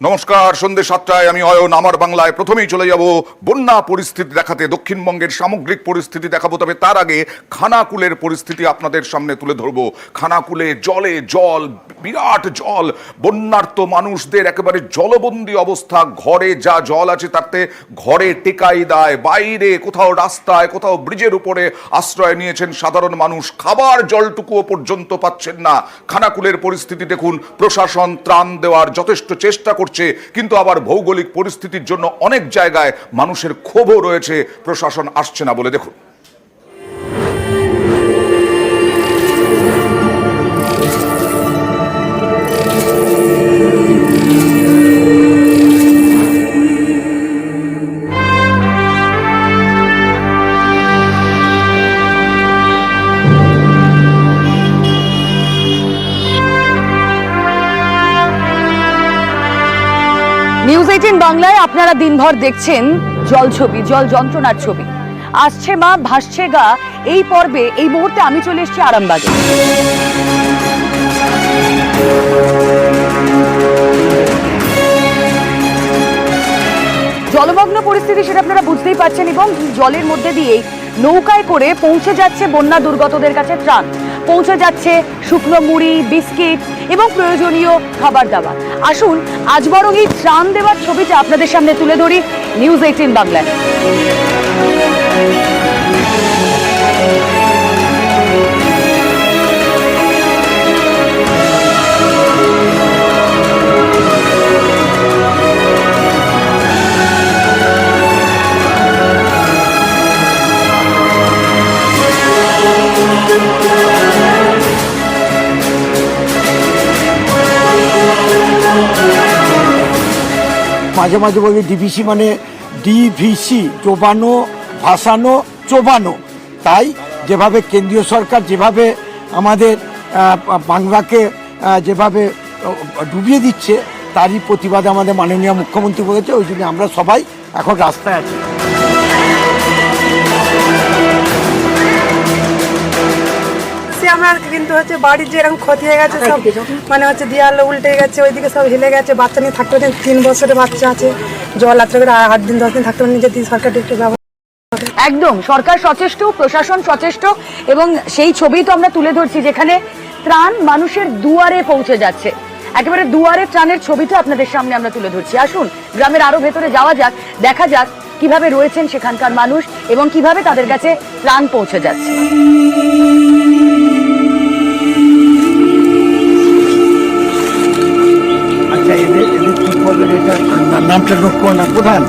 নমস্কার, সন্ধ্যে 7টায় আমি অয়ন আমার বাংলায় প্রথমেই চলে যাব বন্যা পরিস্থিতি দেখাতে। দক্ষিণবঙ্গের সামগ্রিক পরিস্থিতি দেখাবো, তবে তার আগে খানাকুলের পরিস্থিতি আপনাদের সামনে তুলে ধরবো। খানাকুলে জলে জল, বিরাট জল, বন্যার্ত মানুষদের একেবারে জলবন্দী অবস্থা। ঘরে যা জল আছে তাতে ঘরে টেকাই দেয়, বাইরে কোথাও রাস্তায় কোথাও ব্রিজের উপরে আশ্রয় নিয়েছেন সাধারণ মানুষ। খাবার জলটুকুও পর্যন্ত পাচ্ছেন না। খানাকুলের পরিস্থিতি দেখুন। প্রশাসন ত্রাণ দেওয়ার যথেষ্ট চেষ্টা করছে, কিন্তু আবার ভৌগোলিক পরিস্থিতির জন্য অনেক জায়গায় মানুষের ক্ষোভও রয়েছে, প্রশাসন আসছে না বলে। দেখুন, নিউজ 18 বাংলায় আপনারা দিনভর দেখছেন জল ছবি, জল যন্ত্রণার ছবি। আসছে মা ভাসছে গা, এই পর্বে এই মুহূর্তে আমি চলে এসেছি আরামবাগে। জলমগ্ন পরিস্থিতি সেটা আপনারা বুঝতেই পারছেন, এবং জলের মধ্যে দিয়েই নৌকায় করে পৌঁছে যাচ্ছে বন্যা দুর্গতদের কাছে ত্রাণ, পৌঁছে যাচ্ছে শুকনো মুড়ি, বিস্কিট এবং প্রয়োজনীয় খাবার দাবার। আসুন আজ বরং এই ত্রাণ দেওয়ার ছবিটা আপনাদের সামনে তুলে ধরি নিউজ 18 বাংলায়। মাঝে মাঝে বলি ডিভিসি মানে ডিভিসি, ডোবানো, ভাসানো, চোবানো। তাই যেভাবে কেন্দ্রীয় সরকার যেভাবে আমাদের বাংলাকে যেভাবে ডুবিয়ে দিচ্ছে, তারই প্রতিবাদে আমাদের মাননীয় মুখ্যমন্ত্রী বলেছে, ওই জন্য আমরা সবাই এখন রাস্তায় আছি। আমার কিন্তু হচ্ছে বাড়ির যে এরকম ক্ষতি হয়ে গেছে, সব মানে হচ্ছে দেয়াল উল্টে গেছে, ওইদিকে সব হেলে গেছে। বাচ্চা নিয়ে থাকতে পারেন, 3 বছরের বাচ্চা আছে, জল আত্রা করে 8 দিন 10 দিন থাকতে পারেন। যদি সরকার একটু ব্যবস্থা, একদম সরকার সচেষ্ট, প্রশাসন সচেষ্ট, এবং সেই ছবি তো আমরা তুলে ধরছি যেখানে ত্রাণ মানুষের দুয়ারে পৌঁছে যাচ্ছে। একেবারে দুয়ারে ত্রাণের ছবিটা আপনাদের সামনে আমরা তুলে ধরছি। আসুন গ্রামের আরো ভেতরে যাওয়া যাক, দেখা যাক কিভাবে রয়েছেন সেখানকার মানুষ এবং কিভাবে তাদের কাছে ত্রাণ পৌঁছে যাচ্ছে। আচ্ছা, এদের কি করবেন এটা নামটা নোট করো না প্রধান।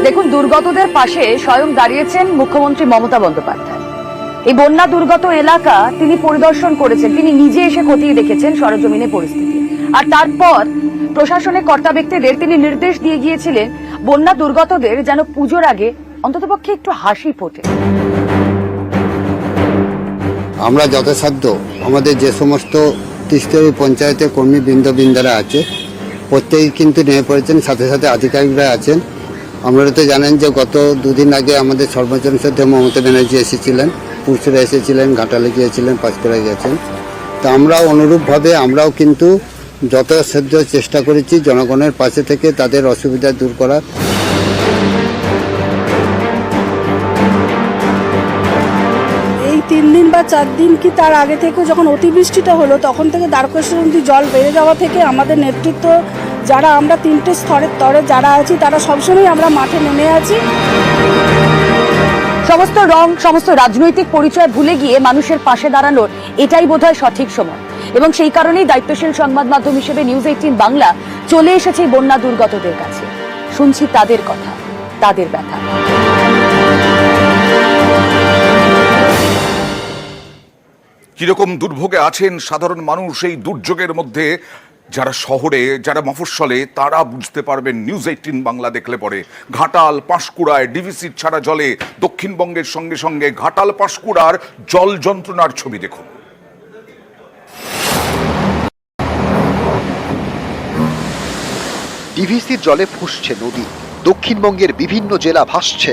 দেখুন, দুর্গতদের পাশে স্বয়ং দাঁড়িয়েছেন মুখ্যমন্ত্রী মমতা বন্দ্যোপাধ্যায়। এই বন্যা দুর্গত এলাকা তিনি পরিদর্শন করেছেন, তিনি নিজে এসে খতিয়ে দেখেছেন সরজমিনে পরিস্থিতি। আর তারপর প্রশাসনের কর্তা ব্যক্তিদের তিনি নির্দেশ দিয়ে গিয়েছিলেন বন্যা দুর্গতদের যেন পুজোর আগে অন্ততপক্ষে একটু হাসি ফোটে। আমরা যথাসাধ্য আমাদের যে সমস্ত ত্রিস্তরীয় পঞ্চায়েতে কর্মী বৃন্দরা আছে, প্রত্যেকেই কিন্তু নেমে পড়েছেন, সাথে সাথে আধিকারিকরা আছেন। আপনারা তো জানেন যে গত 2 দিন আগে আমাদের সর্বোচ্চ শ্রদ্ধেয় মমতা ব্যানার্জি এসেছিলেন, পুরসুরে এসেছিলেন, ঘাটালে গিয়েছিলেন, পাঁচকুড়ায় গেছেন। তো আমরাও অনুরূপভাবে আমরাও কিন্তু যথাসাধ্য চেষ্টা করেছি জনগণের পাশে থেকে তাদের অসুবিধা দূর করার। এই 3 দিন বা 4 দিন কি তার আগে থেকে যখন অতিবৃষ্টিটা হলো, তখন থেকে দ্বারকেশ্বর নদী জল বেড়ে যাওয়া থেকে আমাদের নেতৃত্ব যারা, আমরা 3টে স্তরে যারা আছি, তারা সবসময় আমরা মাঠে নেমে আছি। সমস্ত রং, সমস্ত রাজনৈতিক পরিচয় ভুলে গিয়ে মানুষের পাশে দাঁড়ানোর এটাই বোধহয় সঠিক সময়, এবং সেই কারণেই দায়িত্বশীল সংবাদ মাধ্যম হিসেবে নিউজ 18 বাংলা চলে এসেছে বন্যা দুর্গতদের কাছে। শুনছি তাদের কথা, তাদের ব্যথা। কিরকম দুর্ভোগে আছেন সাধারণ মানুষ এই দুর্যোগের মধ্যে। যারা শহরে, যারা মফস্বলে, তারা বুঝতে পারবেন নিউজ 18 বাংলা দেখলে পরে। ঘাটাল, পাঁশকুড়ায় ডিভিসির ছাড়া জলে দক্ষিণবঙ্গের সঙ্গে সঙ্গে ঘাটাল পাঁশকুড়ার জল যন্ত্রণার ছবি দেখুন। ডিভিসির জলে ফুঁসছে নদী, দক্ষিণবঙ্গের বিভিন্ন জেলা ভাসছে।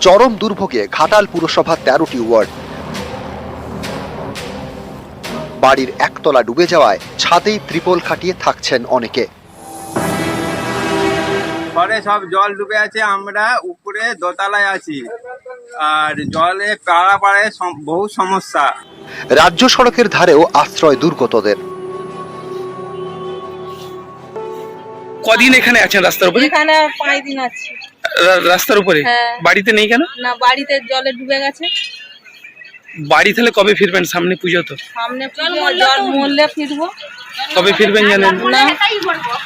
চরম দুর্ভোগে ঘাটাল পুরসভা 13টি ওয়ার্ড। বাড়ির একতলা ডুবে যাওয়ায় ছাদেই ত্রিপল খাটিয়ে থাকছেন অনেকে। ঘরে সব জল ডুবে আছে, আমরা উপরে দোতলায় আছি, আর জলে পাড়াপাড়ে বহু সমস্যা। রাজ্য সড়কের ধারেও আশ্রয় দুর্গতদের। কদিন এখানে আছেন রাস্তার উপরে? এখানে 5 দিন আছে। রাস্তার উপরে? হ্যাঁ। বাড়িতে নেই কেন? না, বাড়িতে জলে ডুবে গেছে। বাড়ি তাহলে কবে ফিরবেন? সামনে পুজো তো। সামনে জল মরলে ফিরবো। কবে ফিরবেন জানেন না,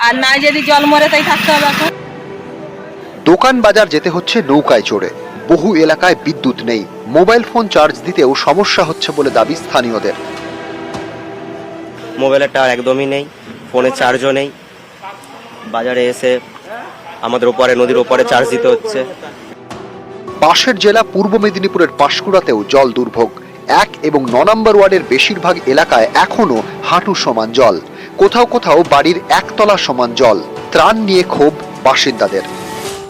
আর না যদি জল মরে তাই থাকতে হবে এখন। দোকান বাজার যেতে হচ্ছে নৌকায় চড়ে। বহু এলাকায় বিদ্যুৎ নেই, মোবাইল ফোন চার্জ দিতেও সমস্যা হচ্ছে বলে দাবি স্থানীয়দের। মোবাইলের টাওয়ার একদমই নেই, ফোনে চার্জও নেই, বাজারে এসে আমাদের ওপরে নদীর ওপরে চার্জ দিতে হচ্ছে। পাশের জেলা পূর্ব মেদিনীপুরের পাঁশকুড়াতেও জল দুর্ভোগ। 1 এবং 9 নম্বর ওয়ার্ডের বেশিরভাগ এলাকায় এখনো হাঁটু সমান জল, কোথাও কোথাও বাড়ির একতলা সমান জল। ত্রাণ নিয়ে ক্ষোভ বাসিন্দাদের।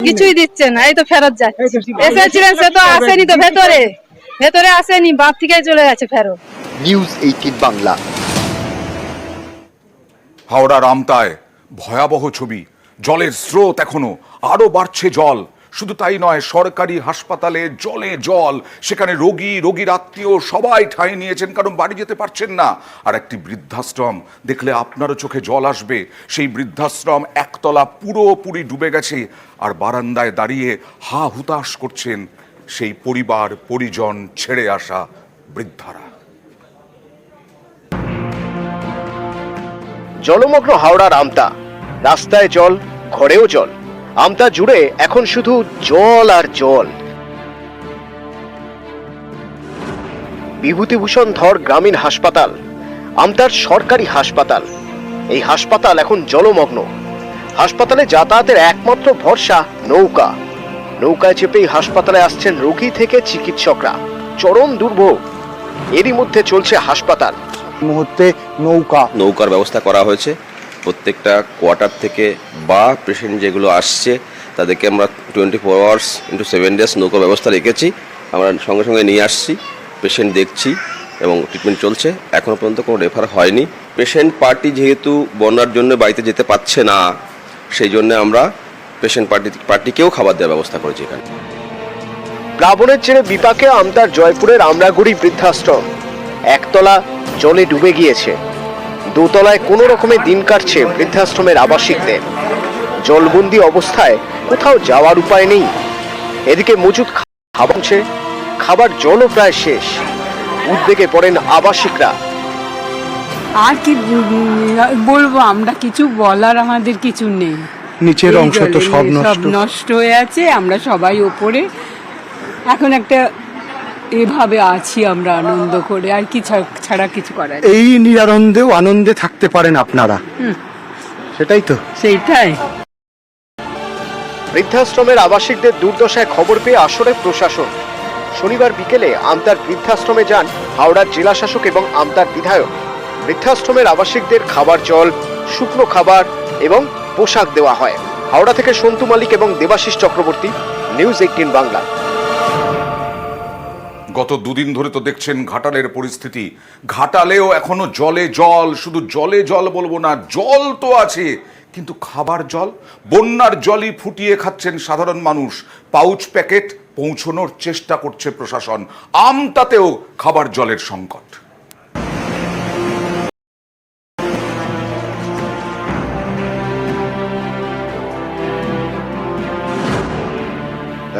কিছুই দিচ্ছে না, এই তো ফেরত যাচ্ছে। এসেছিলেন সে তো আসেনি, তো ভেতরে আসেনি, বাপ থেকে চলে গেছে ফেরত। নিউজ 18 বাংলা। হাওড়ার আমতায় ভয়াবহ ছবি, জলের স্রোত এখনো, আরো বাড়ছে জল। শুধু তাই নয়, সরকারি হাসপাতালে জলে জল, সেখানে রোগীর আত্মীয় সবাই ঠাঁই নিয়েছেন, কারণ বাড়ি যেতে পারছেন না। আর একটি বৃদ্ধাশ্রম দেখলে আপনারও চোখে জল আসবে। সেই বৃদ্ধাশ্রম একতলা পুরোপুরি ডুবে গেছে, আর বারান্দায় দাঁড়িয়ে হা হুতাশ করছেন সেই পরিবার পরিজন ছেড়ে আসা বৃদ্ধারা। জলমগ্ন হাওড়ার আমতা, রাস্তায় জল, ঘরেও জল। আমতা জুড়ে এখন শুধু জল আর জল। বিভূতিভূষণ ধর গ্রামীণ হাসপাতাল, আমতার সরকারি হাসপাতাল। এই হাসপাতাল এখন জলমগ্ন। হাসপাতালে যাতায়াতের একমাত্র ভরসা নৌকা। নৌকায় চেপেই হাসপাতালে আসছেন রোগী থেকে চিকিৎসকরা। চরম দুর্ভোগ। এরই মধ্যে চলছে হাসপাতাল। মুহূর্তে নৌকার ব্যবস্থা করা হয়েছে। প্রত্যেকটা কোয়ার্টার থেকে বা পেশেন্ট যেগুলো আসছে তাদেরকে আমরা 24 আওয়ার্স ইন্টু 7 ডেজ নৌকার ব্যবস্থা রেখেছি। আমরা সঙ্গে সঙ্গে নিয়ে আসছি, পেশেন্ট দেখছি এবং ট্রিটমেন্ট চলছে। এখনও পর্যন্ত কোনো রেফার হয়নি। পেশেন্ট পার্টি যেহেতু বন্যার জন্য বাড়িতে যেতে পারছে না, সেই জন্য আমরা পেশেন্ট পার্টিকেও খাবার দেওয়ার ব্যবস্থা করেছি এখানে। প্লাবনের জেরে বিপাকে আমতার জয়পুরের আমরাগুড়ি বৃদ্ধাশ্রম। একতলা জলে ডুবে গিয়েছে, দোতলায় কোনো রকমে দিন কাটছে বৃদ্ধাশ্রমের আবাসিকদের। জলবন্দি অবস্থায় কোথাও যাওয়ার উপায় নেই। এদিকে মজুদ খাবার জলও প্রায় শেষ। উদ্বেগে পড়েন আবাসিকরা। আর কি বলবো, আমরা কিছু বলার আমাদের কিছু নেই। নিচের অংশ তো সব নষ্ট হয়ে আছে, আমরা সবাই ওপরে এখন একটা এভাবে আছি আমরা আনন্দ করে, আর কি ছাড়া কিছু করার। এই নিরানন্দেও আনন্দে থাকতে পারেন আপনারা, সেটাই তো। সেইটাই। বৃদ্ধাশ্রমের আবাসিকদের দুর্দশায় খবর পেয়ে আসরে প্রশাসন। শনিবার বিকেলে আমতার বৃদ্ধাশ্রমে যান হাওড়ার জেলা শাসক এবং আমতার বিধায়ক। বৃদ্ধাশ্রমের আবাসিকদের খাবার জল, শুকনো খাবার এবং পোশাক দেওয়া হয়। হাওড়া থেকে সন্তু মালিক এবং দেবাশিস চক্রবর্তী, নিউজ 18 বাংলা। গত দুদিন ধরে তো দেখছেন ঘাটালের পরিস্থিতি। ঘাটালেও এখনো জলে জল, শুধু জলে জল বলবো না, জল তো আছে, কিন্তু খাবার জল, বন্যার জলই ফুটিয়ে খাচ্ছেন সাধারণ মানুষ। পাউচ প্যাকেট পৌঁছানোর চেষ্টা করছে প্রশাসন। আমতাতেও খাবার জলের সংকট।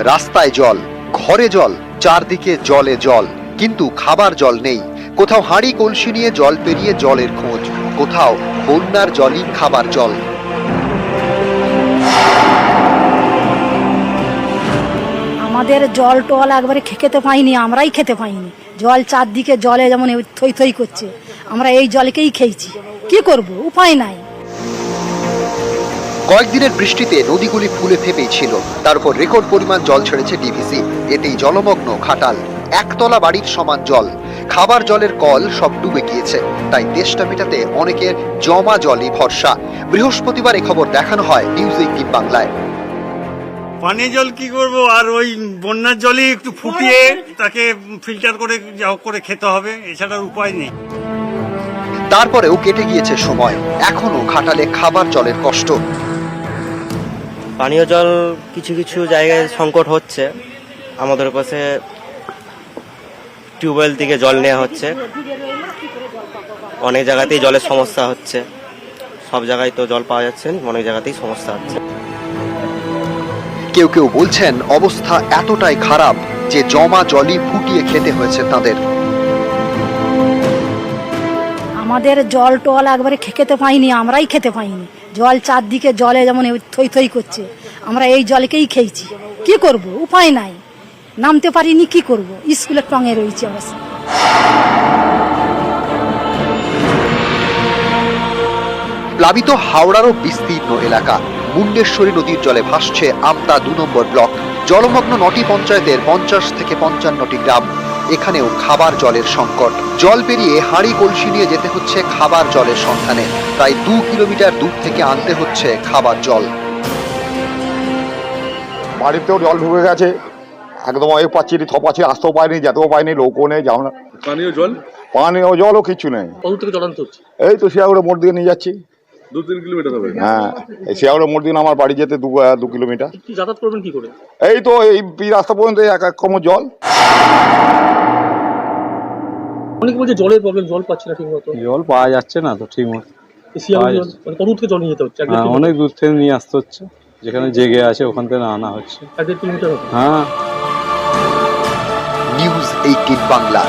রাস্তায় জল, ঘরে জল, চারদিকে জলে জল, কিন্তু খাবার জল নেই। কোথাও হাঁড়ি কলসি নিয়ে জল পেরিয়ে জলের খোঁজ, কোথাও বন্যার জলই খাবার জল। আমাদের জল টল একবারে খেতে পাইনি, আমরাই খেতে পাইনি। জল চারদিকে জলে যেমন থই থই করছে, আমরা এই জলকেই খেয়েছি। কি করব, উপায় নাই। কয়েকদিনের বৃষ্টিতে নদীগুলি ফুলে ফেপেই ছিল, তার উপর রেকর্ড পরিমাণ জল ছেড়েছে ডিভিসি। এতেই জলমগ্ন ঘাটাল, একতলা বাড়ির সমান জল। খাবার জলের কল সব ডুবে গিয়েছে, তাই তেষ্টা মেটাতে অনেকের জমা জলই ভরসা। বৃহস্পতিবার এই খবর দেখানো হয় নিউজ 18 বাংলায়। পানীয় জল কি করব, আর ওই বন্যার জলই একটু ফুটিয়ে তাকে ফিল্টার করে যা হোক করে খেতে হবে, এছাড়া উপায় নেই। তারপরেও কেটে গিয়েছে সময়, এখনো ঘাটালে খাবার জলের কষ্ট। পানীয় জল কিছু কিছু জায়গায় সংকট হচ্ছে, আমাদের পাশে টিউবওয়েল থেকে জল নেওয়া হচ্ছে, অনেক জায়গাতেই জলের সমস্যা হচ্ছে, সব জায়গায় তো জল পাওয়া যাচ্ছে না, অনেক জায়গাতেই সমস্যা হচ্ছে। কেউ কেউ বলছেন অবস্থা এতটাই খারাপ যে জমা জলই ফুটিয়ে খেতে হয়েছে তাদের। আমাদের জল টল একবারে খেতে পাইনি, আমরাই খেতে পাইনি। জল চারদিকে জলে যেমন থই থই করছে, আমরা এই জলকেই খেয়েছি। কি করব, উপায় নাই, নামতে পারিনি, কি করব, স্কুলের টঙে রয়েছে অবস্থা। প্লাবিত হাওড়ারও বিস্তীর্ণ এলাকা, মুন্ডেশ্বরী নদীর জলে ভাসছে আমতা 2 নম্বর ব্লক। জলমগ্ন 9টি পঞ্চায়েতের 50 থেকে 55টি গ্রাম। এখানেও খাবার জলের সংকট। জল পেরিয়ে হাঁড়ি কলসি নিয়ে যেতে হচ্ছে খাবার জলের সন্ধানে। প্রায় 2 কিলোমিটার দূর থেকে আনতে হচ্ছে খাবার জল। বাড়িতেও জল ঢুকে গেছে, একদম অনেক পাচ্ছি, থপাচ্ছি, আসতেও পাইনি, যেতেও পাইনি, লোকও নেই, যাও না। পানীয় জলও কিছু নেই। কত থেকে জল আনতে হচ্ছে? এই তো শিয়াগুড়ে মোড় দিকে নিয়ে যাচ্ছি। 2-3 কিলোমিটার হবে। হ্যাঁ, এই শিয়াগুড়ে মোড় দিকে আমার বাড়ি যেতে 2 কিলোমিটার। কি যাতায়াত করবেন কি করে? এই তো এই রাস্তা পর্যন্ত এক কোমর জল। অনেক বলছে জলের প্রবলেম, জল পাচ্ছে না ঠিক মতো। জল পাওয়া যাচ্ছে না তো ঠিক মতো। কত দূর থেকে জল নিয়ে যেতে হচ্ছে? অনেক দূর থেকে নিয়ে আসতে হচ্ছে, যেখানে জেগে আছে ওখান থেকে আনা হচ্ছে। 1.5 কিলোমিটার হবে। হ্যাঁ। নিউজ 18 বাংলা।